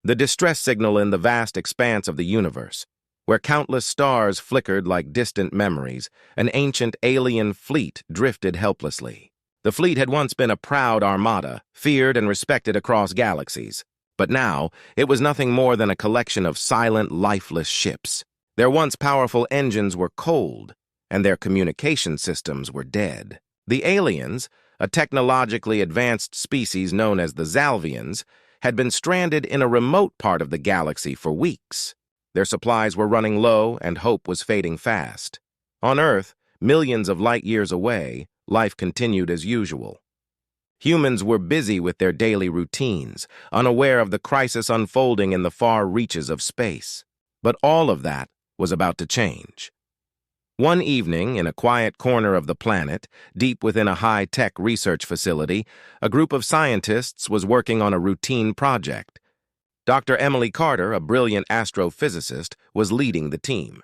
the distress signal in the vast expanse of the universe, where countless stars flickered like distant memories. An ancient alien fleet drifted helplessly. The fleet had once been a proud armada, feared and respected across galaxies. But now, it was nothing more than a collection of silent, lifeless ships. Their once powerful engines were cold, and their communication systems were dead. The aliens, a technologically advanced species known as the Zalvians, had been stranded in a remote part of the galaxy for weeks. Their supplies were running low, and hope was fading fast. On Earth, millions of light years away, life continued as usual. Humans were busy with their daily routines, unaware of the crisis unfolding in the far reaches of space. But all of that was about to change. One evening, in a quiet corner of the planet, deep within a high-tech research facility, a group of scientists was working on a routine project. Dr. Emily Carter, a brilliant astrophysicist, was leading the team.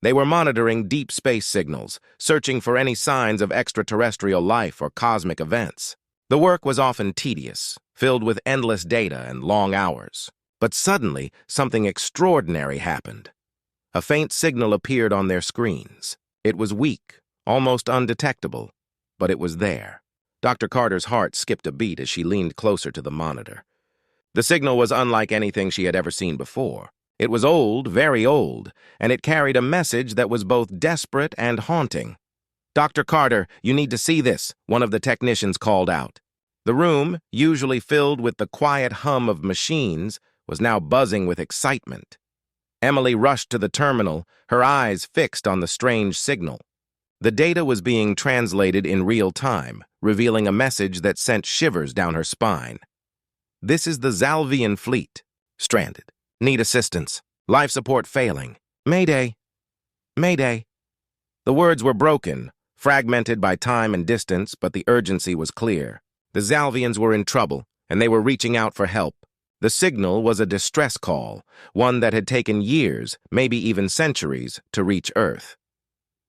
They were monitoring deep space signals, searching for any signs of extraterrestrial life or cosmic events. The work was often tedious, filled with endless data and long hours. But suddenly, something extraordinary happened. A faint signal appeared on their screens. It was weak, almost undetectable, but it was there. Dr. Carter's heart skipped a beat as she leaned closer to the monitor. The signal was unlike anything she had ever seen before. It was old, very old, and it carried a message that was both desperate and haunting. "Dr. Carter, you need to see this," one of the technicians called out. The room, usually filled with the quiet hum of machines, was now buzzing with excitement. Emily rushed to the terminal, her eyes fixed on the strange signal. The data was being translated in real time, revealing a message that sent shivers down her spine. "This is the Zalvian fleet. Stranded. Need assistance. Life support failing. Mayday. Mayday." The words were broken, fragmented by time and distance, but the urgency was clear. The Zalvians were in trouble, and they were reaching out for help. The signal was a distress call, one that had taken years, maybe even centuries, to reach Earth.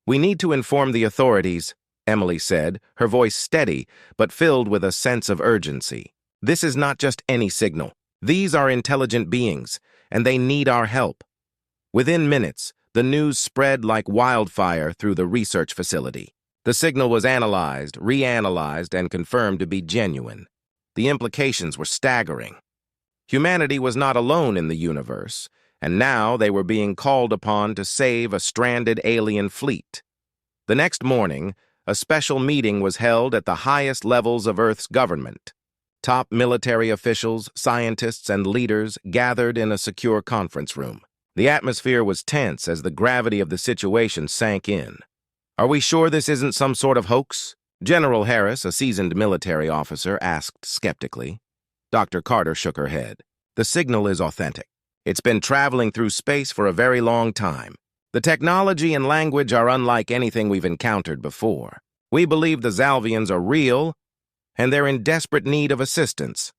"We need to inform the authorities," Emily said, her voice steady but filled with a sense of urgency. "This is not just any signal. These are intelligent beings, and they need our help." Within minutes, the news spread like wildfire through the research facility. The signal was analyzed, reanalyzed, and confirmed to be genuine. The implications were staggering. Humanity was not alone in the universe, and now they were being called upon to save a stranded alien fleet. The next morning, a special meeting was held at the highest levels of Earth's government. Top military officials, scientists, and leaders gathered in a secure conference room. The atmosphere was tense as the gravity of the situation sank in. "Are we sure this isn't some sort of hoax?" General Harris, a seasoned military officer, asked skeptically. Dr. Carter shook her head. "The signal is authentic. It's been traveling through space for a very long time. The technology and language are unlike anything we've encountered before. We believe the Zalvians are real, and they're in desperate need of assistance."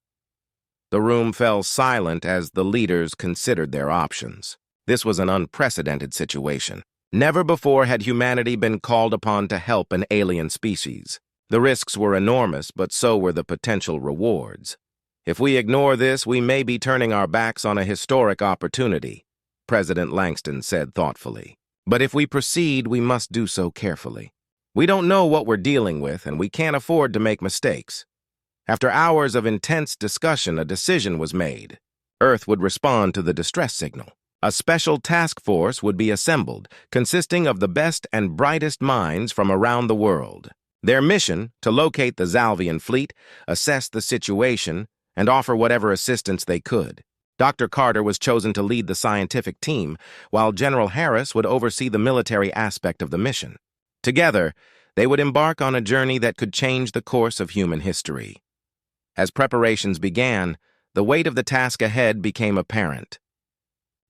The room fell silent as the leaders considered their options. This was an unprecedented situation. Never before had humanity been called upon to help an alien species. The risks were enormous, but so were the potential rewards. "If we ignore this, we may be turning our backs on a historic opportunity," President Langston said thoughtfully. "But if we proceed, we must do so carefully. We don't know what we're dealing with, and we can't afford to make mistakes." After hours of intense discussion, a decision was made. Earth would respond to the distress signal. A special task force would be assembled, consisting of the best and brightest minds from around the world. Their mission, to locate the Zalvian fleet, assess the situation, and offer whatever assistance they could. Dr. Carter was chosen to lead the scientific team, while General Harris would oversee the military aspect of the mission. Together, they would embark on a journey that could change the course of human history. As preparations began, the weight of the task ahead became apparent.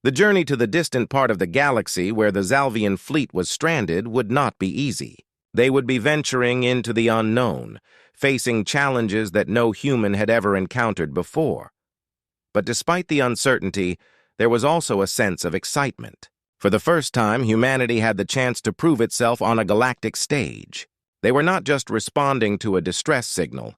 The journey to the distant part of the galaxy where the Zalvian fleet was stranded would not be easy. They would be venturing into the unknown, facing challenges that no human had ever encountered before. But despite the uncertainty, there was also a sense of excitement. For the first time, humanity had the chance to prove itself on a galactic stage. They were not just responding to a distress signal.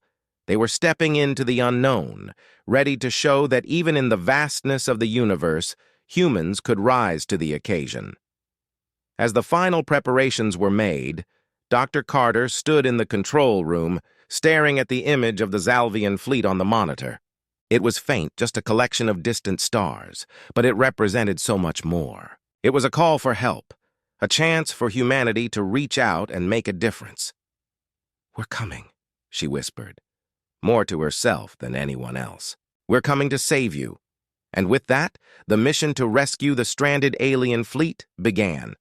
They were stepping into the unknown, ready to show that even in the vastness of the universe, humans could rise to the occasion. As the final preparations were made, Dr. Carter stood in the control room, staring at the image of the Zalvian fleet on the monitor. It was faint, just a collection of distant stars, but it represented so much more. It was a call for help, a chance for humanity to reach out and make a difference. "We're coming," she whispered, more to herself than anyone else. "We're coming to save you." And with that, the mission to rescue the stranded alien fleet began.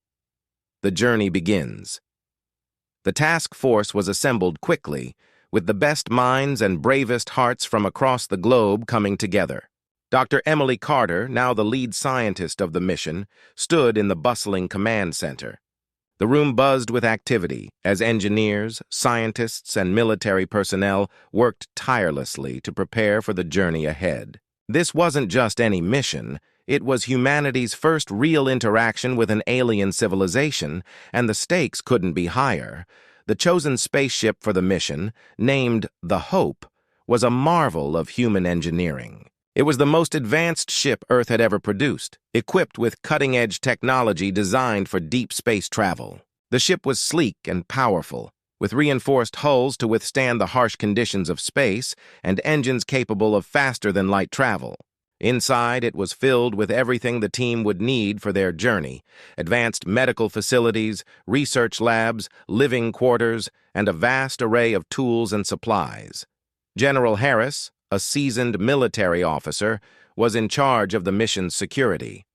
The journey begins. The task force was assembled quickly, with the best minds and bravest hearts from across the globe coming together. Dr. Emily Carter, now the lead scientist of the mission, stood in the bustling command center. The room buzzed with activity as engineers, scientists, and military personnel worked tirelessly to prepare for the journey ahead. This wasn't just any mission, it was humanity's first real interaction with an alien civilization, and the stakes couldn't be higher. The chosen spaceship for the mission, named the Hope, was a marvel of human engineering. It was the most advanced ship Earth had ever produced, equipped with cutting-edge technology designed for deep space travel. The ship was sleek and powerful, with reinforced hulls to withstand the harsh conditions of space and engines capable of faster-than-light travel. Inside, it was filled with everything the team would need for their journey: advanced medical facilities, research labs, living quarters, and a vast array of tools and supplies. General Harris, a seasoned military officer, was in charge of the mission's security.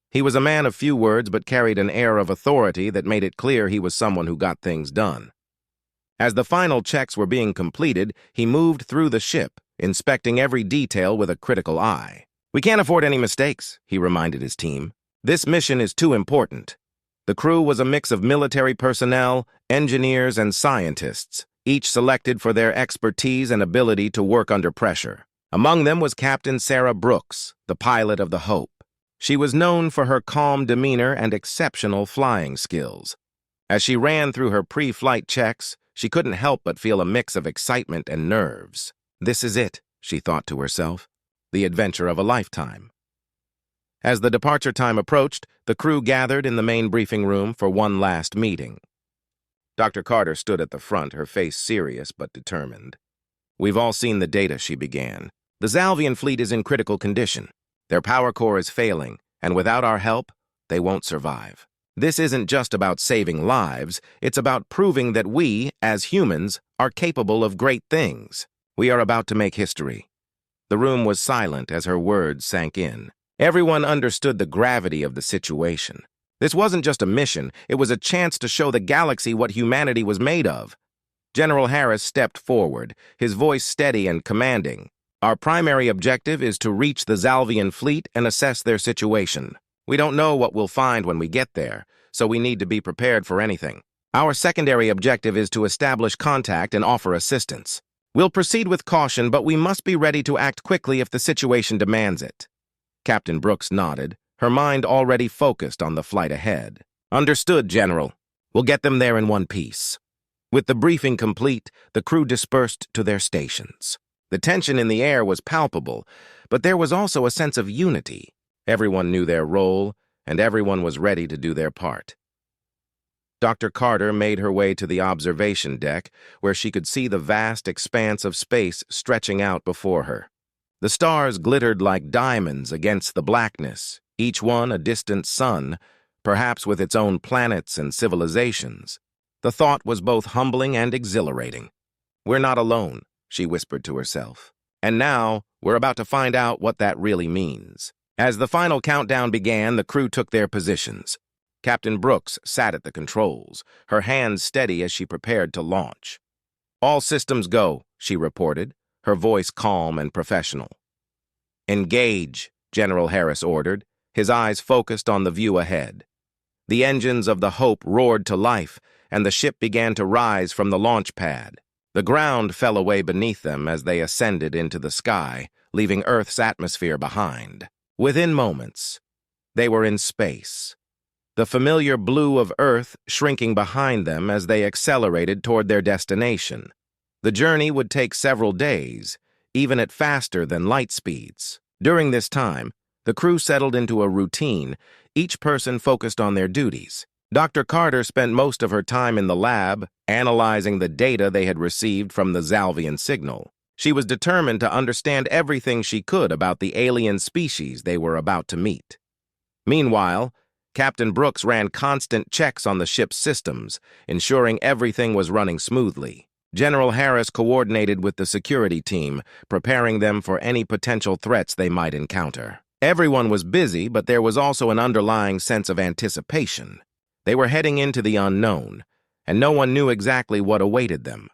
He was a man of few words but carried an air of authority that made it clear he was someone who got things done. As the final checks were being completed, he moved through the ship, inspecting every detail with a critical eye. "We can't afford any mistakes," he reminded his team. "This mission is too important." The crew was a mix of military personnel, engineers, and scientists, each selected for their expertise and ability to work under pressure. Among them was Captain Sarah Brooks, the pilot of the Hope. She was known for her calm demeanor and exceptional flying skills. As she ran through her pre-flight checks, she couldn't help but feel a mix of excitement and nerves. "This is it," she thought to herself. "The adventure of a lifetime." As the departure time approached, the crew gathered in the main briefing room for one last meeting. Dr. Carter stood at the front, her face serious but determined. "We've all seen the data," she began. "The Zalvian fleet is in critical condition. Their power core is failing, and without our help, they won't survive. This isn't just about saving lives, it's about proving that we, as humans, are capable of great things. We are about to make history." The room was silent as her words sank in. Everyone understood the gravity of the situation. This wasn't just a mission, it was a chance to show the galaxy what humanity was made of. General Harris stepped forward, his voice steady and commanding. "Our primary objective is to reach the Zalvian fleet and assess their situation. We don't know what we'll find when we get there, so we need to be prepared for anything. Our secondary objective is to establish contact and offer assistance. We'll proceed with caution, but we must be ready to act quickly if the situation demands it." Captain Brooks nodded, her mind already focused on the flight ahead. "Understood, General. We'll get them there in one piece." With the briefing complete, the crew dispersed to their stations. The tension in the air was palpable, but there was also a sense of unity. Everyone knew their role, and everyone was ready to do their part. Dr. Carter made her way to the observation deck, where she could see the vast expanse of space stretching out before her. The stars glittered like diamonds against the blackness, each one a distant sun, perhaps with its own planets and civilizations. The thought was both humbling and exhilarating. "We're not alone," she whispered to herself. "And now, we're about to find out what that really means." As the final countdown began, the crew took their positions. Captain Brooks sat at the controls, her hands steady as she prepared to launch. "All systems go," she reported, her voice calm and professional. "Engage," General Harris ordered, his eyes focused on the view ahead. The engines of the Hope roared to life, and the ship began to rise from the launch pad. The ground fell away beneath them as they ascended into the sky, leaving Earth's atmosphere behind. Within moments, they were in space, the familiar blue of Earth shrinking behind them as they accelerated toward their destination. The journey would take several days, even at faster than light speeds. During this time, the crew settled into a routine, each person focused on their duties. Dr. Carter spent most of her time in the lab, analyzing the data they had received from the Zalvian signal. She was determined to understand everything she could about the alien species they were about to meet. Meanwhile, Captain Brooks ran constant checks on the ship's systems, ensuring everything was running smoothly. General Harris coordinated with the security team, preparing them for any potential threats they might encounter. Everyone was busy, but there was also an underlying sense of anticipation. They were heading into the unknown, and no one knew exactly what awaited them.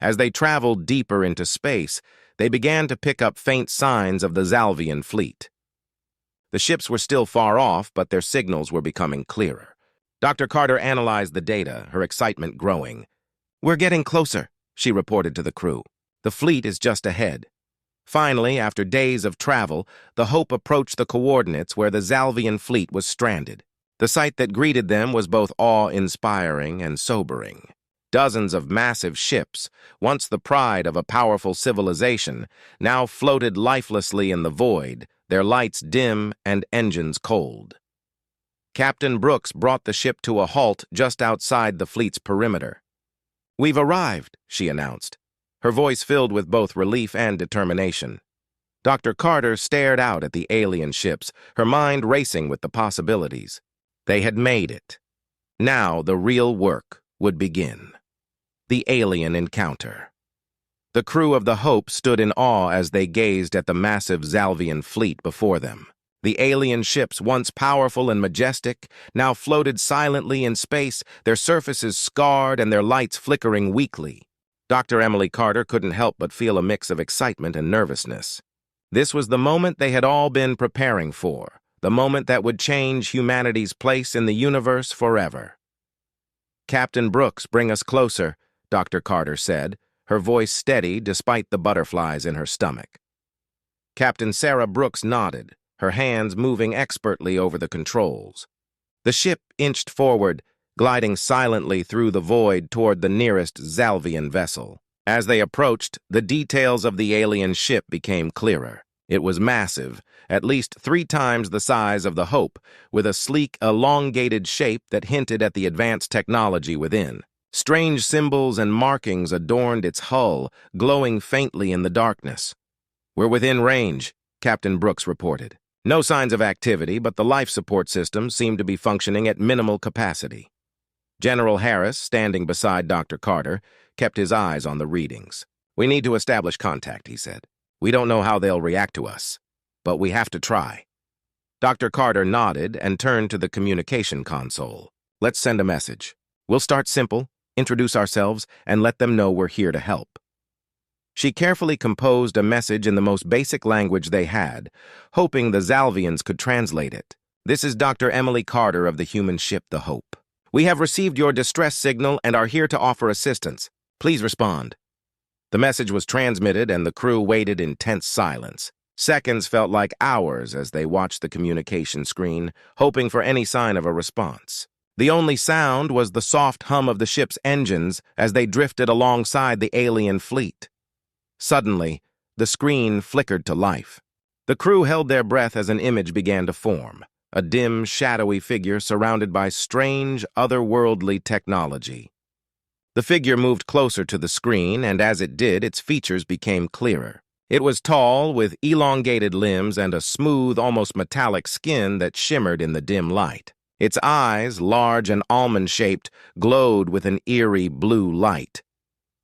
As they traveled deeper into space, they began to pick up faint signs of the Zalvian fleet. The ships were still far off, but their signals were becoming clearer. Dr. Carter analyzed the data, her excitement growing. "We're getting closer," she reported to the crew. "The fleet is just ahead." Finally, after days of travel, the Hope approached the coordinates where the Zalvian fleet was stranded. The sight that greeted them was both awe-inspiring and sobering. Dozens of massive ships, once the pride of a powerful civilization, now floated lifelessly in the void, their lights dim and engines cold. Captain Brooks brought the ship to a halt just outside the fleet's perimeter. "We've arrived," she announced, her voice filled with both relief and determination. Dr. Carter stared out at the alien ships, her mind racing with the possibilities. They had made it. Now the real work would begin. The alien encounter. The crew of the Hope stood in awe as they gazed at the massive Zalvian fleet before them. The alien ships, once powerful and majestic, now floated silently in space, their surfaces scarred and their lights flickering weakly. Dr. Emily Carter couldn't help but feel a mix of excitement and nervousness. This was the moment they had all been preparing for, the moment that would change humanity's place in the universe forever. "Captain Brooks, bring us closer," Dr. Carter said, her voice steady despite the butterflies in her stomach. Captain Sarah Brooks nodded, her hands moving expertly over the controls. The ship inched forward, gliding silently through the void toward the nearest Zalvian vessel. As they approached, the details of the alien ship became clearer. It was massive, at least 3 times the size of the Hope, with a sleek, elongated shape that hinted at the advanced technology within. Strange symbols and markings adorned its hull, glowing faintly in the darkness. "We're within range," Captain Brooks reported. No signs of activity, but the life support system seemed to be functioning at minimal capacity. General Harris, standing beside Dr. Carter, kept his eyes on the readings. "We need to establish contact," he said. "We don't know how they'll react to us, but we have to try." Dr. Carter nodded and turned to the communication console. "Let's send a message. We'll start simple, introduce ourselves, and let them know we're here to help." She carefully composed a message in the most basic language they had, hoping the Zalvians could translate it. "This is Dr. Emily Carter of the human ship, the Hope. We have received your distress signal and are here to offer assistance. Please respond." The message was transmitted and the crew waited in tense silence. Seconds felt like hours as they watched the communication screen, hoping for any sign of a response. The only sound was the soft hum of the ship's engines as they drifted alongside the alien fleet. Suddenly, the screen flickered to life. The crew held their breath as an image began to form, a dim, shadowy figure surrounded by strange, otherworldly technology. The figure moved closer to the screen, and as it did, its features became clearer. It was tall, with elongated limbs and a smooth, almost metallic skin that shimmered in the dim light. Its eyes, large and almond-shaped, glowed with an eerie blue light.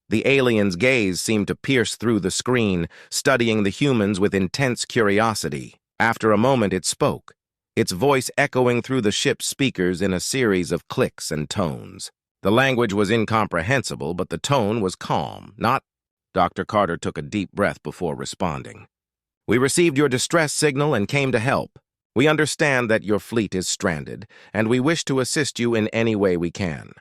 The alien's gaze seemed to pierce through the screen, studying the humans with intense curiosity. After a moment, it spoke, its voice echoing through the ship's speakers in a series of clicks and tones. The language was incomprehensible, but the tone was calm, not... Dr. Carter took a deep breath before responding. "We received your distress signal and came to help. We understand that your fleet is stranded, and we wish to assist you in any way we can."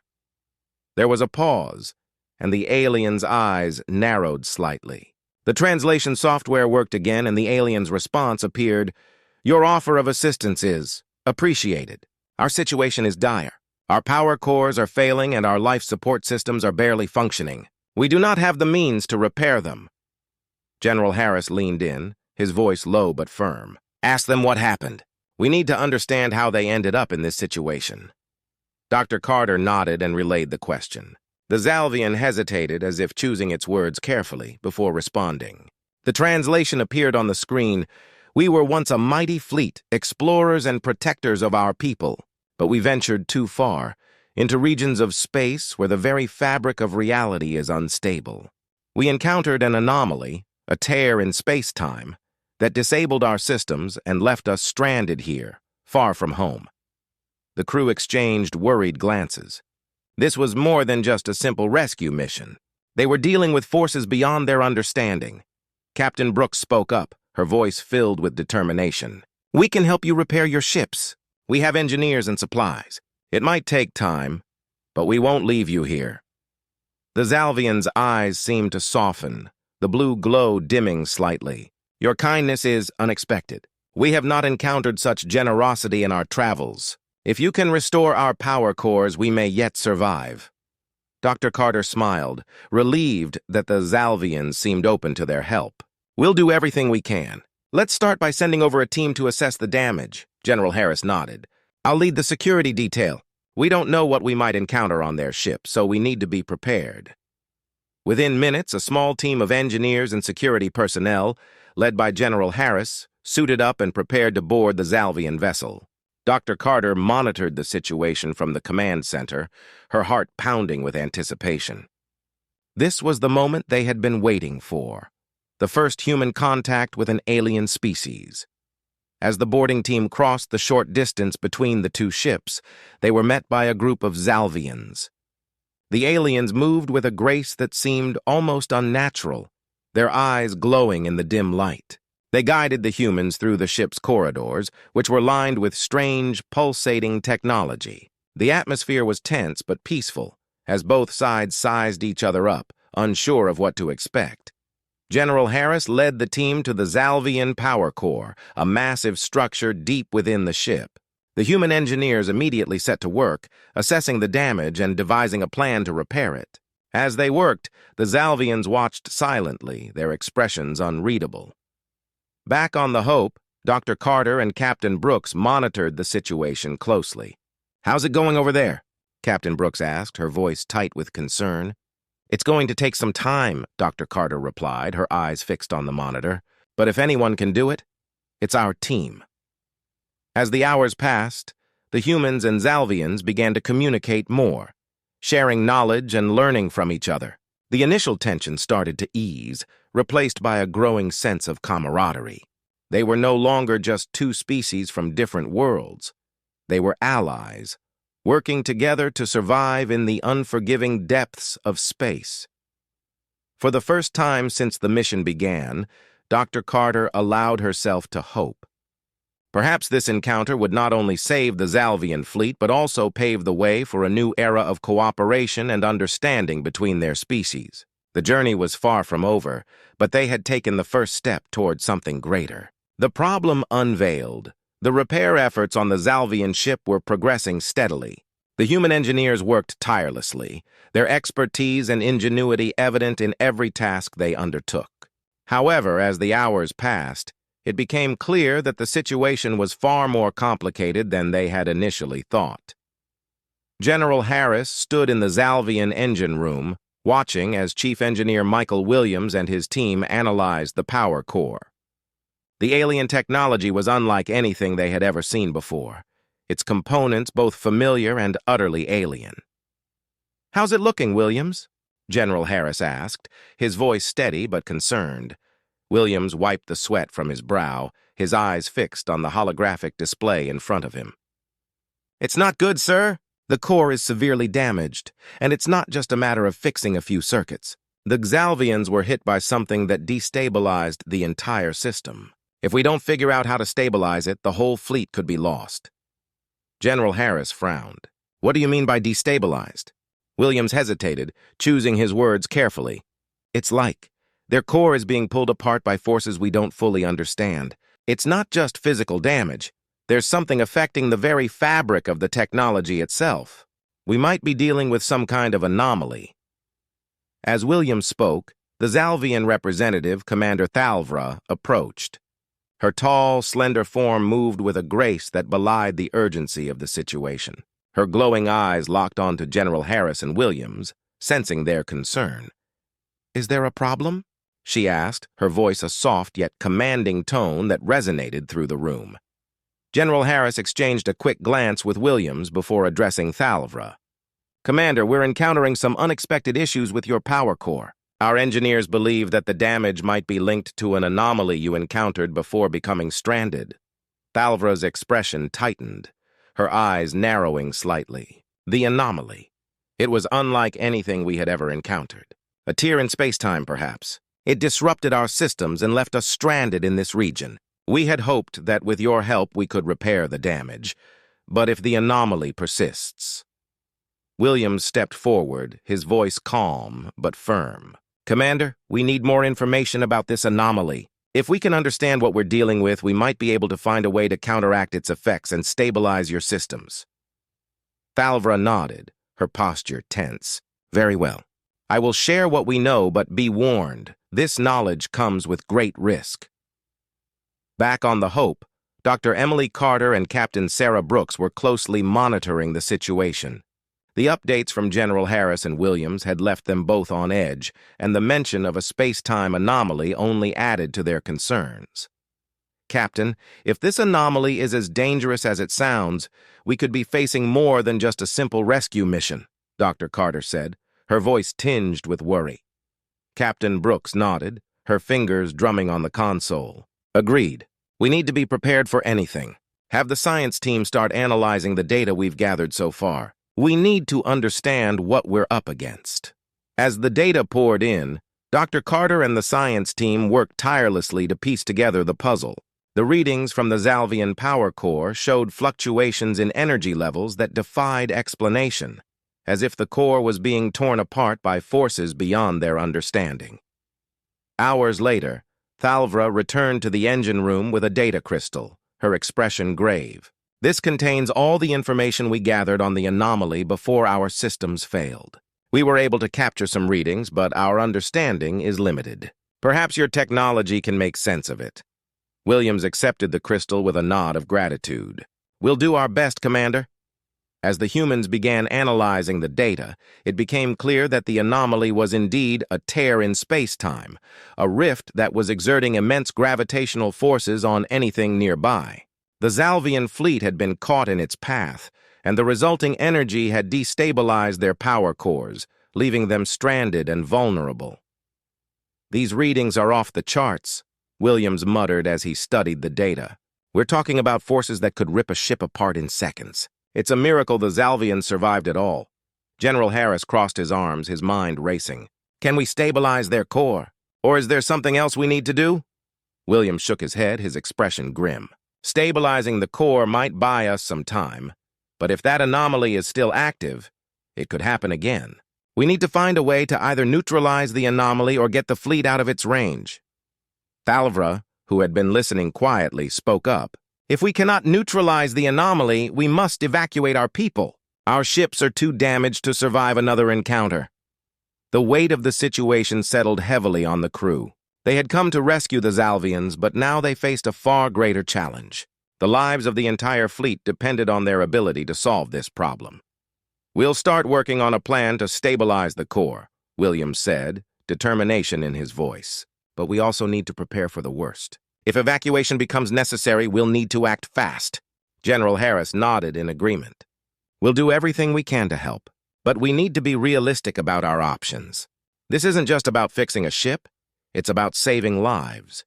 There was a pause, and the alien's eyes narrowed slightly. The translation software worked again, and the alien's response appeared, "Your offer of assistance is appreciated. Our situation is dire. Our power cores are failing, and our life support systems are barely functioning. We do not have the means to repair them. General Harris leaned in, his voice low but firm. Ask them what happened. We need to understand how they ended up in this situation. Dr. Carter nodded and relayed the question. The Zalvian hesitated as if choosing its words carefully before responding. The translation appeared on the screen. We were once a mighty fleet, explorers and protectors of our people, but we ventured too far, into regions of space where the very fabric of reality is unstable. We encountered an anomaly, a tear in space-time, that disabled our systems and left us stranded here, far from home. The crew exchanged worried glances. This was more than just a simple rescue mission. They were dealing with forces beyond their understanding. Captain Brooks spoke up, her voice filled with determination. We can help you repair your ships. We have engineers and supplies. It might take time, but we won't leave you here. The Zalvian's eyes seemed to soften, the blue glow dimming slightly. Your kindness is unexpected. We have not encountered such generosity in our travels. If you can restore our power cores, we may yet survive. Dr. Carter smiled, relieved that the Zalvians seemed open to their help. We'll do everything we can. Let's start by sending over a team to assess the damage. General Harris nodded. I'll lead the security detail. We don't know what we might encounter on their ship, so we need to be prepared. Within minutes, a small team of engineers and security personnel, led by General Harris, suited up and prepared to board the Zalvian vessel. Dr. Carter monitored the situation from the command center, her heart pounding with anticipation. This was the moment they had been waiting for, the first human contact with an alien species. As the boarding team crossed the short distance between the two ships, they were met by a group of Zalvians. The aliens moved with a grace that seemed almost unnatural, their eyes glowing in the dim light. They guided the humans through the ship's corridors, which were lined with strange, pulsating technology. The atmosphere was tense but peaceful, as both sides sized each other up, unsure of what to expect. General Harris led the team to the Zalvian Power Core, a massive structure deep within the ship. The human engineers immediately set to work, assessing the damage and devising a plan to repair it. As they worked, the Zalvians watched silently, their expressions unreadable. Back on the Hope, Dr. Carter and Captain Brooks monitored the situation closely. How's it going over there? Captain Brooks asked, her voice tight with concern. It's going to take some time, Dr. Carter replied, her eyes fixed on the monitor. But if anyone can do it, it's our team. As the hours passed, the humans and Zalvians began to communicate more, sharing knowledge and learning from each other. The initial tension started to ease, replaced by a growing sense of camaraderie. They were no longer just two species from different worlds. They were allies, working together to survive in the unforgiving depths of space. For the first time since the mission began, Dr. Carter allowed herself to hope. Perhaps this encounter would not only save the Zalvian fleet, but also pave the way for a new era of cooperation and understanding between their species. The journey was far from over, but they had taken the first step toward something greater. The problem unveiled. The repair efforts on the Zalvian ship were progressing steadily. The human engineers worked tirelessly, their expertise and ingenuity evident in every task they undertook. However, as the hours passed, it became clear that the situation was far more complicated than they had initially thought. General Harris stood in the Zalvian engine room, watching as Chief Engineer Michael Williams and his team analyzed the power core. The alien technology was unlike anything they had ever seen before, its components both familiar and utterly alien. "How's it looking, Williams?" General Harris asked, his voice steady but concerned. Williams wiped the sweat from his brow, his eyes fixed on the holographic display in front of him. "It's not good, sir. The core is severely damaged, and it's not just a matter of fixing a few circuits. The Zalvians were hit by something that destabilized the entire system. If we don't figure out how to stabilize it, the whole fleet could be lost." General Harris frowned. "What do you mean by destabilized?" Williams hesitated, choosing his words carefully. "It's like their core is being pulled apart by forces we don't fully understand. It's not just physical damage. There's something affecting the very fabric of the technology itself. We might be dealing with some kind of anomaly." As Williams spoke, the Zalvian representative, Commander Thalvra, approached. Her tall, slender form moved with a grace that belied the urgency of the situation. Her glowing eyes locked onto General Harris and Williams, sensing their concern. "Is there a problem?" she asked, her voice a soft yet commanding tone that resonated through the room. General Harris exchanged a quick glance with Williams before addressing Thalvra. "Commander, we're encountering some unexpected issues with your power core. Our engineers believe that the damage might be linked to an anomaly you encountered before becoming stranded." Thalvra's expression tightened, her eyes narrowing slightly. The anomaly. It was unlike anything we had ever encountered. A tear in space-time, perhaps. It disrupted our systems and left us stranded in this region. We had hoped that with your help we could repair the damage, but if the anomaly persists... Williams stepped forward, his voice calm but firm. "Commander, we need more information about this anomaly. If we can understand what we're dealing with, we might be able to find a way to counteract its effects and stabilize your systems." Thalvra nodded, her posture tense. "Very well. I will share what we know, but be warned, this knowledge comes with great risk." Back on the Hope, Dr. Emily Carter and Captain Sarah Brooks were closely monitoring the situation. The updates from General Harris and Williams had left them both on edge, and the mention of a space-time anomaly only added to their concerns. "Captain, if this anomaly is as dangerous as it sounds, we could be facing more than just a simple rescue mission," Dr. Carter said, her voice tinged with worry. Captain Brooks nodded, her fingers drumming on the console. "Agreed. We need to be prepared for anything. Have the science team start analyzing the data we've gathered so far. We need to understand what we're up against." As the data poured in, Dr. Carter and the science team worked tirelessly to piece together the puzzle. The readings from the Zalvian power core showed fluctuations in energy levels that defied explanation, as if the core was being torn apart by forces beyond their understanding. Hours later, Thalvra returned to the engine room with a data crystal, her expression grave. "This contains all the information we gathered on the anomaly before our systems failed. We were able to capture some readings, but our understanding is limited. Perhaps your technology can make sense of it." Williams accepted the crystal with a nod of gratitude. "We'll do our best, Commander." As the humans began analyzing the data, it became clear that the anomaly was indeed a tear in space-time, a rift that was exerting immense gravitational forces on anything nearby. The Zalvian fleet had been caught in its path, and the resulting energy had destabilized their power cores, leaving them stranded and vulnerable. "These readings are off the charts," Williams muttered as he studied the data. "We're talking about forces that could rip a ship apart in seconds. It's a miracle the Zalvians survived at all." General Harris crossed his arms, his mind racing. "Can we stabilize their core? Or is there something else we need to do?" Williams shook his head, his expression grim. "Stabilizing the core might buy us some time, but if that anomaly is still active, it could happen again. We need to find a way to either neutralize the anomaly or get the fleet out of its range." Thalvra, who had been listening quietly, spoke up. "If we cannot neutralize the anomaly, we must evacuate our people. Our ships are too damaged to survive another encounter." The weight of the situation settled heavily on the crew. They had come to rescue the Zalvians, but now they faced a far greater challenge. The lives of the entire fleet depended on their ability to solve this problem. "We'll start working on a plan to stabilize the core," Williams said, determination in his voice. "But we also need to prepare for the worst. If evacuation becomes necessary, we'll need to act fast." General Harris nodded in agreement. "We'll do everything we can to help, but we need to be realistic about our options. This isn't just about fixing a ship. It's about saving lives."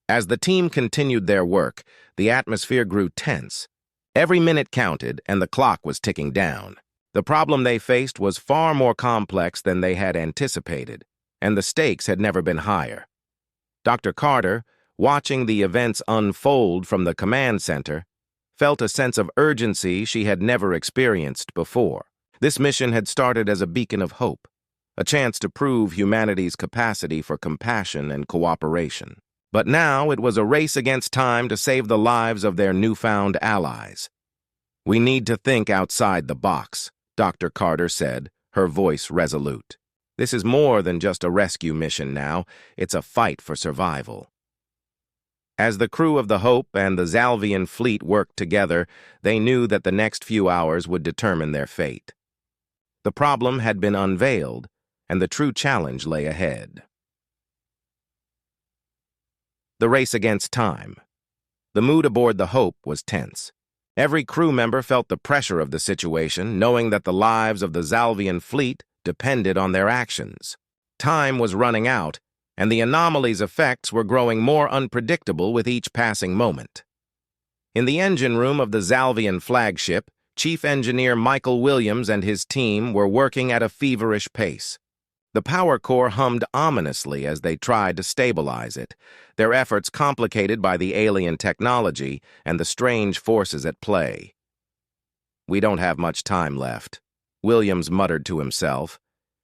As the team continued their work, the atmosphere grew tense. Every minute counted, and the clock was ticking down. The problem they faced was far more complex than they had anticipated, and the stakes had never been higher. Dr. Carter, watching the events unfold from the command center, felt a sense of urgency she had never experienced before. This mission had started as a beacon of hope, a chance to prove humanity's capacity for compassion and cooperation. But now it was a race against time to save the lives of their newfound allies. "We need to think outside the box," Dr. Carter said, her voice resolute. This is more than just a rescue mission now. It's a fight for survival. As the crew of the Hope and the Zalvian fleet worked together, they knew that the next few hours would determine their fate. The problem had been unveiled, and the true challenge lay ahead. The race against time. The mood aboard the Hope was tense. Every crew member felt the pressure of the situation, knowing that the lives of the Zalvian fleet depended on their actions. Time was running out, and the anomaly's effects were growing more unpredictable with each passing moment. In the engine room of the Zalvian flagship, Chief Engineer Michael Williams and his team were working at a feverish pace. The power core hummed ominously as they tried to stabilize it, their efforts complicated by the alien technology and the strange forces at play. "We don't have much time left," Williams muttered to himself,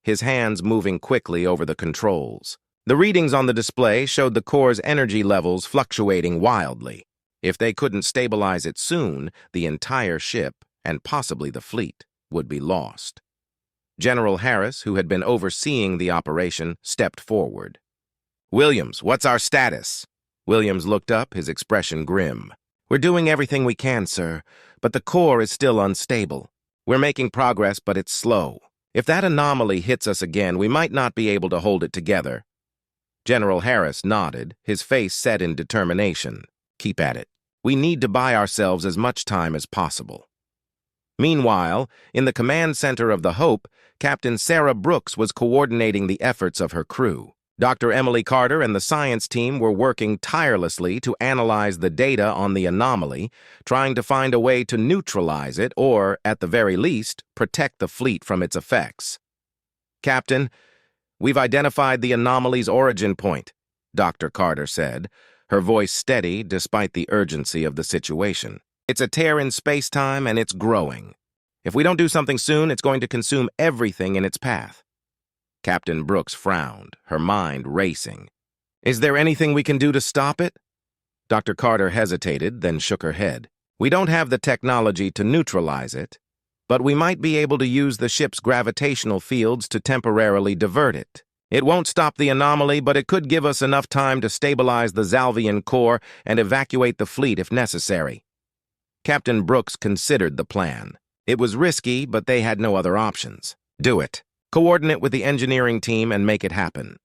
his hands moving quickly over the controls. The readings on the display showed the core's energy levels fluctuating wildly. If they couldn't stabilize it soon, the entire ship, and possibly the fleet, would be lost. General Harris, who had been overseeing the operation, stepped forward. "Williams, what's our status?" Williams looked up, his expression grim. "We're doing everything we can, sir, but the core is still unstable. We're making progress, but it's slow. If that anomaly hits us again, we might not be able to hold it together." General Harris nodded, his face set in determination. "Keep at it. We need to buy ourselves as much time as possible." Meanwhile, in the command center of the Hope, Captain Sarah Brooks was coordinating the efforts of her crew. Dr. Emily Carter and the science team were working tirelessly to analyze the data on the anomaly, trying to find a way to neutralize it or, at the very least, protect the fleet from its effects. "Captain, we've identified the anomaly's origin point," Dr. Carter said, her voice steady despite the urgency of the situation. "It's a tear in space-time, and it's growing. If we don't do something soon, it's going to consume everything in its path." Captain Brooks frowned, her mind racing. "Is there anything we can do to stop it?" Dr. Carter hesitated, then shook her head. "We don't have the technology to neutralize it, but we might be able to use the ship's gravitational fields to temporarily divert it. It won't stop the anomaly, but it could give us enough time to stabilize the Zalvian core and evacuate the fleet if necessary." Captain Brooks considered the plan. It was risky, but they had no other options. "Do it. Coordinate with the engineering team and make it happen."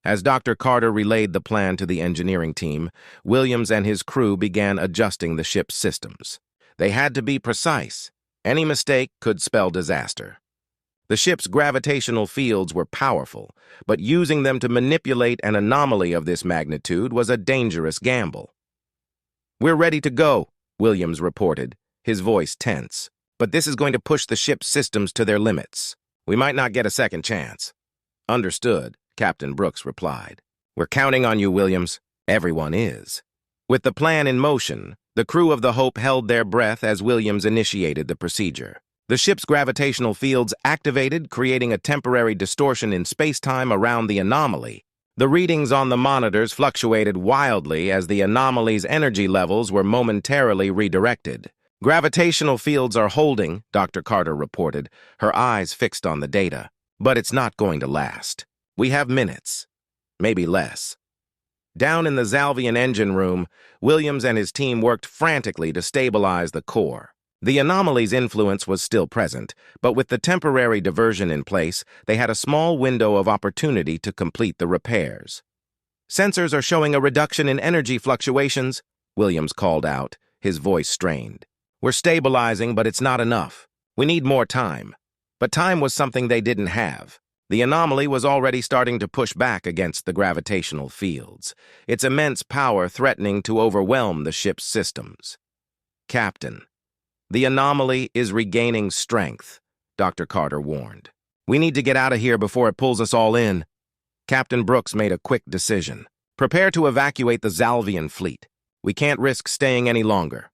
As Dr. Carter relayed the plan to the engineering team, Williams and his crew began adjusting the ship's systems. They had to be precise. Any mistake could spell disaster. The ship's gravitational fields were powerful, but using them to manipulate an anomaly of this magnitude was a dangerous gamble. "We're ready to go," Williams reported, his voice tense. "But this is going to push the ship's systems to their limits. We might not get a second chance." "Understood," Captain Brooks replied. "We're counting on you, Williams. Everyone is." With the plan in motion, the crew of the Hope held their breath as Williams initiated the procedure. The ship's gravitational fields activated, creating a temporary distortion in space-time around the anomaly. The readings on the monitors fluctuated wildly as the anomaly's energy levels were momentarily redirected. "Gravitational fields are holding," Dr. Carter reported, her eyes fixed on the data. "But it's not going to last. We have minutes, maybe less." Down in the Zalvian engine room, Williams and his team worked frantically to stabilize the core. The anomaly's influence was still present, but with the temporary diversion in place, they had a small window of opportunity to complete the repairs. "Sensors are showing a reduction in energy fluctuations," Williams called out, his voice strained. "We're stabilizing, but it's not enough. We need more time." But time was something they didn't have. The anomaly was already starting to push back against the gravitational fields, its immense power threatening to overwhelm the ship's systems. "Captain, the anomaly is regaining strength," Dr. Carter warned. "We need to get out of here before it pulls us all in." Captain Brooks made a quick decision. "Prepare to evacuate the Zalvian fleet. We can't risk staying any longer."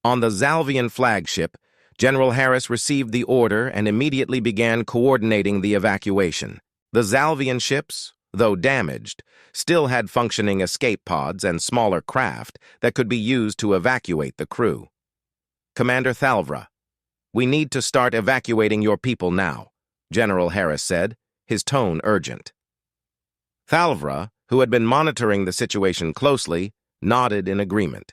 On the Zalvian flagship, General Harris received the order and immediately began coordinating the evacuation. The Zalvian ships, though damaged, still had functioning escape pods and smaller craft that could be used to evacuate the crew. "Commander Thalvra, we need to start evacuating your people now." General Harris said, his tone urgent. Thalvra, who had been monitoring the situation closely, nodded in agreement.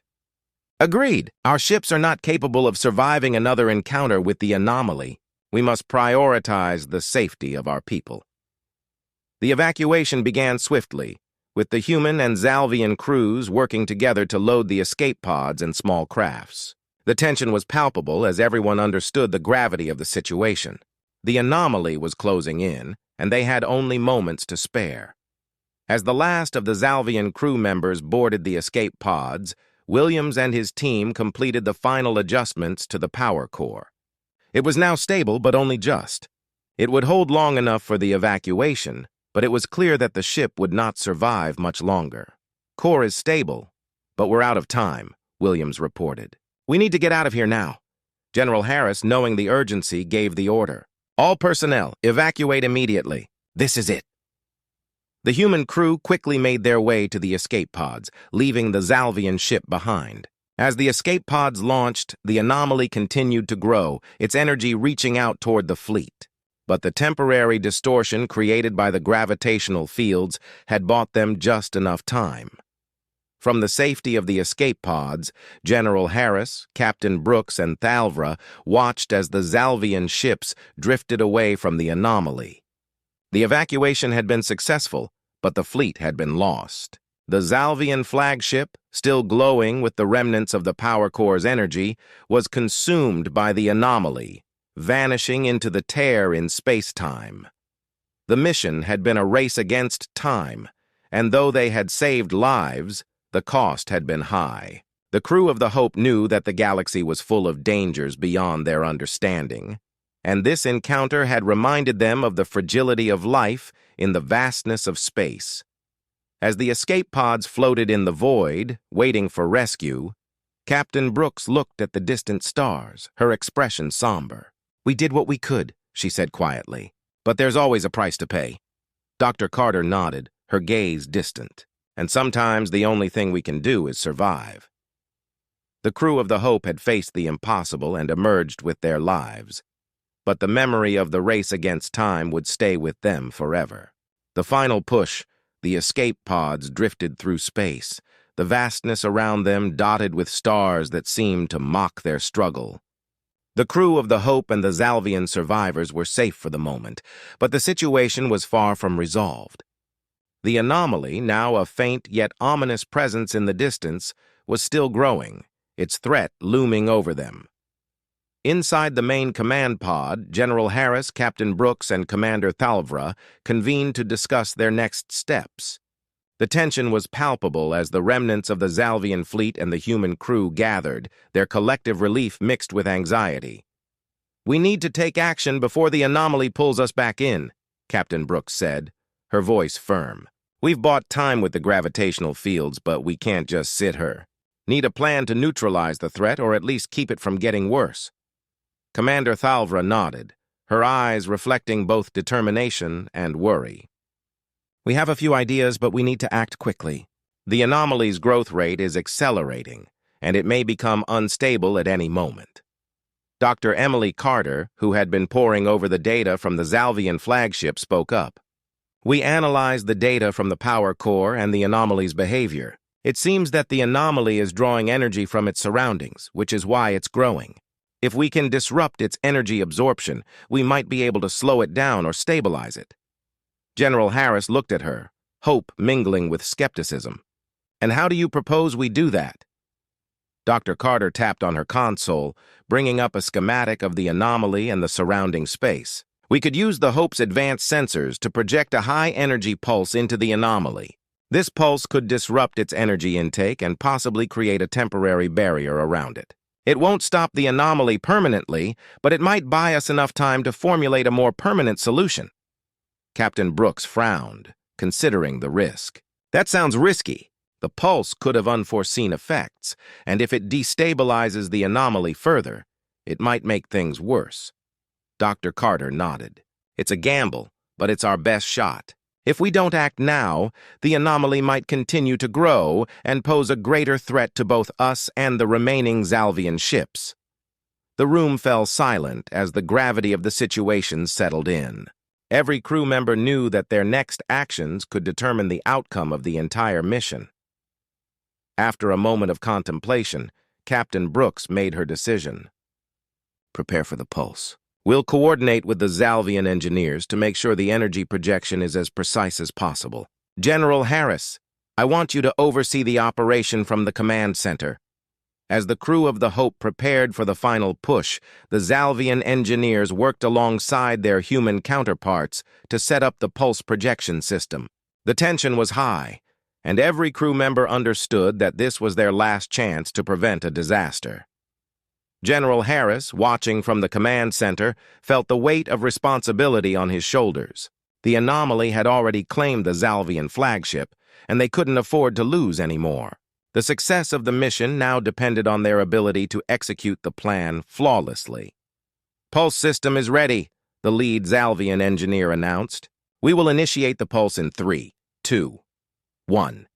Agreed. Our ships are not capable of surviving another encounter with the anomaly. We must prioritize the safety of our people. The evacuation began swiftly, with the human and Zalvian crews working together to load the escape pods and small crafts. The tension was palpable as everyone understood the gravity of the situation. The anomaly was closing in, and they had only moments to spare. As the last of the Zalvian crew members boarded the escape pods, Williams and his team completed the final adjustments to the power core. It was now stable, but only just. It would hold long enough for the evacuation, but it was clear that the ship would not survive much longer. Core is stable, but we're out of time, Williams reported. We need to get out of here now. General Harris, knowing the urgency, gave the order. All personnel, evacuate immediately. This is it. The human crew quickly made their way to the escape pods, leaving the Zalvian ship behind. As the escape pods launched, the anomaly continued to grow, its energy reaching out toward the fleet. But the temporary distortion created by the gravitational fields had bought them just enough time. From the safety of the escape pods, General Harris, Captain Brooks, and Thalvra watched as the Zalvian ships drifted away from the anomaly. The evacuation had been successful, but the fleet had been lost. The Zalvian flagship, still glowing with the remnants of the power core's energy, was consumed by the anomaly, vanishing into the tear in space-time. The mission had been a race against time, and though they had saved lives, the cost had been high. The crew of the Hope knew that the galaxy was full of dangers beyond their understanding, and this encounter had reminded them of the fragility of life in the vastness of space. As the escape pods floated in the void, waiting for rescue, Captain Brooks looked at the distant stars, her expression somber. "We did what we could," she said quietly, "but there's always a price to pay." Dr. Carter nodded, her gaze distant. "And sometimes the only thing we can do is survive." The crew of the Hope had faced the impossible and emerged with their lives. But the memory of the race against time would stay with them forever. The final push, the escape pods drifted through space, the vastness around them dotted with stars that seemed to mock their struggle. The crew of the Hope and the Zalvian survivors were safe for the moment, but the situation was far from resolved. The anomaly, now a faint yet ominous presence in the distance, was still growing, its threat looming over them. Inside the main command pod, General Harris, Captain Brooks, and Commander Thalvra convened to discuss their next steps. The tension was palpable as the remnants of the Zalvian fleet and the human crew gathered, their collective relief mixed with anxiety. "We need to take action before the anomaly pulls us back in," Captain Brooks said, her voice firm. "We've bought time with the gravitational fields, but we can't just sit here. Need a plan to neutralize the threat or at least keep it from getting worse." Commander Thalvra nodded, her eyes reflecting both determination and worry. "We have a few ideas, but we need to act quickly. The anomaly's growth rate is accelerating, and it may become unstable at any moment." Dr. Emily Carter, who had been poring over the data from the Zalvian flagship, spoke up. "We analyzed the data from the power core and the anomaly's behavior. It seems that the anomaly is drawing energy from its surroundings, which is why it's growing. If we can disrupt its energy absorption, we might be able to slow it down or stabilize it." General Harris looked at her, hope mingling with skepticism. "And how do you propose we do that?" Dr. Carter tapped on her console, bringing up a schematic of the anomaly and the surrounding space. "We could use the Hope's advanced sensors to project a high-energy pulse into the anomaly. This pulse could disrupt its energy intake and possibly create a temporary barrier around it. It won't stop the anomaly permanently, but it might buy us enough time to formulate a more permanent solution." Captain Brooks frowned, considering the risk. "That sounds risky. The pulse could have unforeseen effects, and if it destabilizes the anomaly further, it might make things worse." Dr. Carter nodded. "It's a gamble, but it's our best shot. If we don't act now, the anomaly might continue to grow and pose a greater threat to both us and the remaining Zalvian ships." The room fell silent as the gravity of the situation settled in. Every crew member knew that their next actions could determine the outcome of the entire mission. After a moment of contemplation, Captain Brooks made her decision. Prepare for the pulse. We'll coordinate with the Zalvian engineers to make sure the energy projection is as precise as possible. General Harris, I want you to oversee the operation from the command center. As the crew of the Hope prepared for the final push, the Zalvian engineers worked alongside their human counterparts to set up the pulse projection system. The tension was high, and every crew member understood that this was their last chance to prevent a disaster. General Harris, watching from the command center, felt the weight of responsibility on his shoulders. The anomaly had already claimed the Zalvian flagship, and they couldn't afford to lose anymore. The success of the mission now depended on their ability to execute the plan flawlessly. Pulse system is ready, the lead Zalvian engineer announced. We will initiate the pulse in 3, 2, 1.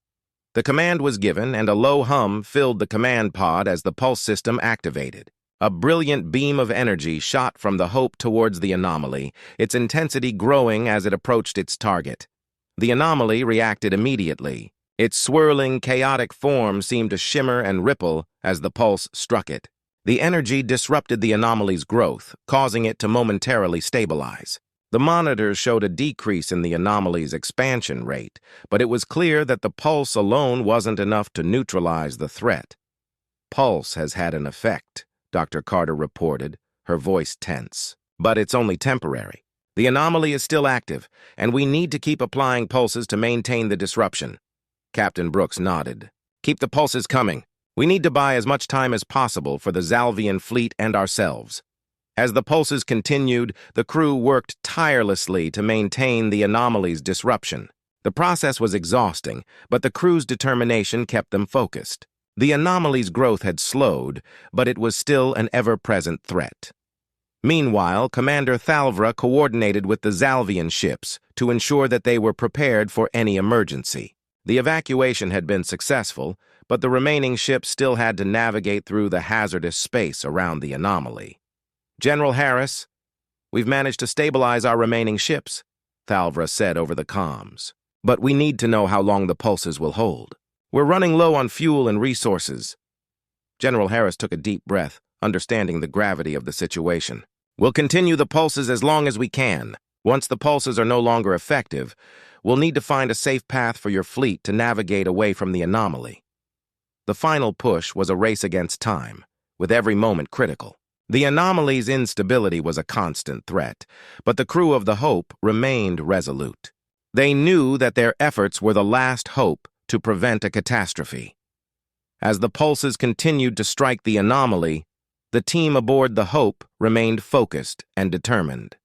The command was given, and a low hum filled the command pod as the pulse system activated. A brilliant beam of energy shot from the Hope towards the anomaly, its intensity growing as it approached its target. The anomaly reacted immediately. Its swirling, chaotic form seemed to shimmer and ripple as the pulse struck it. The energy disrupted the anomaly's growth, causing it to momentarily stabilize. The monitors showed a decrease in the anomaly's expansion rate, but it was clear that the pulse alone wasn't enough to neutralize the threat. Pulse has had an effect, Dr. Carter reported, her voice tense. But it's only temporary. The anomaly is still active, and we need to keep applying pulses to maintain the disruption. Captain Brooks nodded. Keep the pulses coming. We need to buy as much time as possible for the Zalvian fleet and ourselves. As the pulses continued, the crew worked tirelessly to maintain the anomaly's disruption. The process was exhausting, but the crew's determination kept them focused. The anomaly's growth had slowed, but it was still an ever-present threat. Meanwhile, Commander Thalvra coordinated with the Zalvian ships to ensure that they were prepared for any emergency. The evacuation had been successful, but the remaining ships still had to navigate through the hazardous space around the anomaly. General Harris, we've managed to stabilize our remaining ships, Thalvra said over the comms. But we need to know how long the pulses will hold. We're running low on fuel and resources. General Harris took a deep breath, understanding the gravity of the situation. We'll continue the pulses as long as we can. Once the pulses are no longer effective, we'll need to find a safe path for your fleet to navigate away from the anomaly. The final push was a race against time, with every moment critical. The anomaly's instability was a constant threat, but the crew of the Hope remained resolute. They knew that their efforts were the last hope to prevent a catastrophe. As the pulses continued to strike the anomaly, the team aboard the Hope remained focused and determined.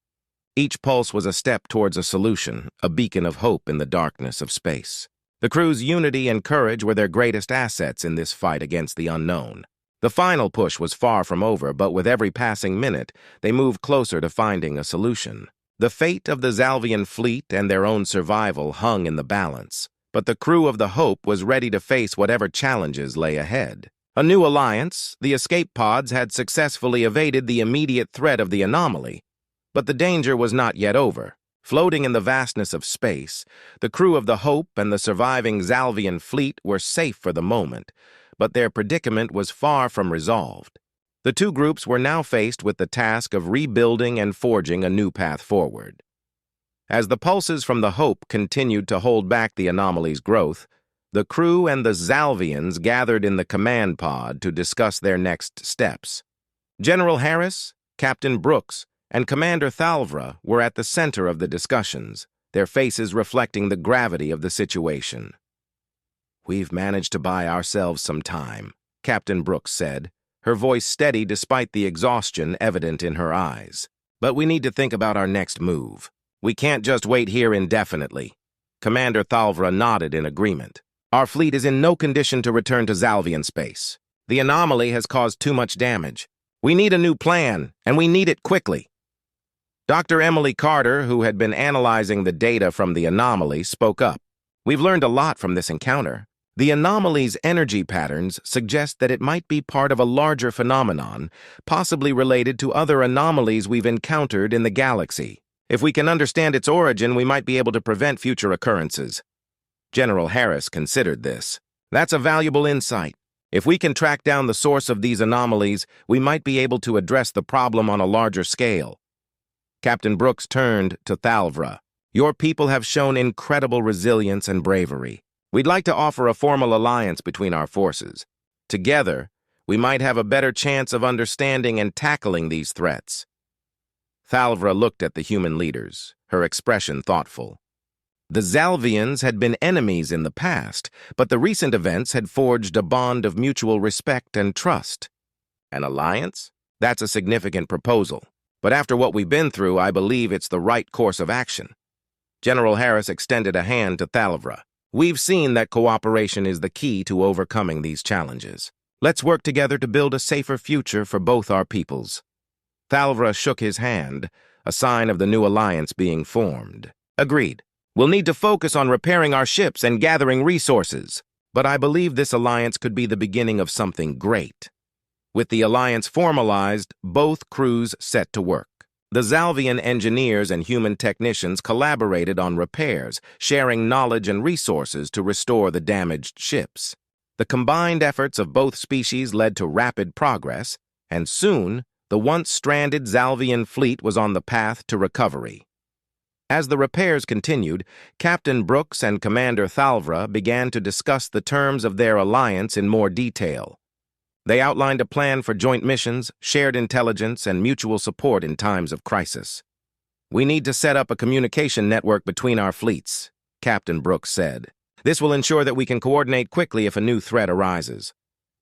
Each pulse was a step towards a solution, a beacon of hope in the darkness of space. The crew's unity and courage were their greatest assets in this fight against the unknown. The final push was far from over, but with every passing minute, they moved closer to finding a solution. The fate of the Zalvian fleet and their own survival hung in the balance, but the crew of the Hope was ready to face whatever challenges lay ahead. A new alliance, the escape pods had successfully evaded the immediate threat of the anomaly, but the danger was not yet over. Floating in the vastness of space, the crew of the Hope and the surviving Zalvian fleet were safe for the moment, but their predicament was far from resolved. The two groups were now faced with the task of rebuilding and forging a new path forward. As the pulses from the Hope continued to hold back the anomaly's growth, the crew and the Zalvians gathered in the command pod to discuss their next steps. General Harris, Captain Brooks, and Commander Thalvra were at the center of the discussions, their faces reflecting the gravity of the situation. "We've managed to buy ourselves some time," Captain Brooks said, her voice steady despite the exhaustion evident in her eyes. "But we need to think about our next move. We can't just wait here indefinitely." Commander Thalvra nodded in agreement. "Our fleet is in no condition to return to Zalvian space. The anomaly has caused too much damage. We need a new plan, and we need it quickly." Dr. Emily Carter, who had been analyzing the data from the anomaly, spoke up. "We've learned a lot from this encounter. The anomaly's energy patterns suggest that it might be part of a larger phenomenon, possibly related to other anomalies we've encountered in the galaxy. If we can understand its origin, we might be able to prevent future occurrences. General Harris considered this. That's a valuable insight. If we can track down the source of these anomalies, we might be able to address the problem on a larger scale. Captain Brooks turned to Thalvra. Your people have shown incredible resilience and bravery. We'd like to offer a formal alliance between our forces. Together, we might have a better chance of understanding and tackling these threats. Thalvra looked at the human leaders, her expression thoughtful. The Zalvians had been enemies in the past, but the recent events had forged a bond of mutual respect and trust. An alliance? That's a significant proposal. But after what we've been through, I believe it's the right course of action. General Harris extended a hand to Thalvra. We've seen that cooperation is the key to overcoming these challenges. Let's work together to build a safer future for both our peoples. Thalvra shook his hand, a sign of the new alliance being formed. Agreed. We'll need to focus on repairing our ships and gathering resources. But I believe this alliance could be the beginning of something great. With the alliance formalized, both crews set to work. The Zalvian engineers and human technicians collaborated on repairs, sharing knowledge and resources to restore the damaged ships. The combined efforts of both species led to rapid progress, and soon, the once stranded Zalvian fleet was on the path to recovery. As the repairs continued, Captain Brooks and Commander Thalvra began to discuss the terms of their alliance in more detail. They outlined a plan for joint missions, shared intelligence, and mutual support in times of crisis. We need to set up a communication network between our fleets, Captain Brooks said. This will ensure that we can coordinate quickly if a new threat arises.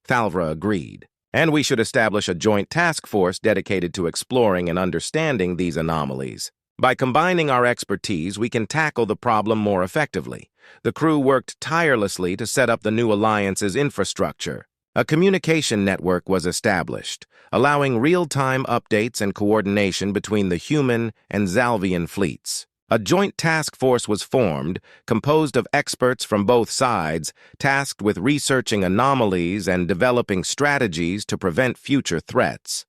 Thalvra agreed. And we should establish a joint task force dedicated to exploring and understanding these anomalies. By combining our expertise, we can tackle the problem more effectively. The crew worked tirelessly to set up the new alliance's infrastructure. A communication network was established, allowing real-time updates and coordination between the human and Zalvian fleets. A joint task force was formed, composed of experts from both sides, tasked with researching anomalies and developing strategies to prevent future threats.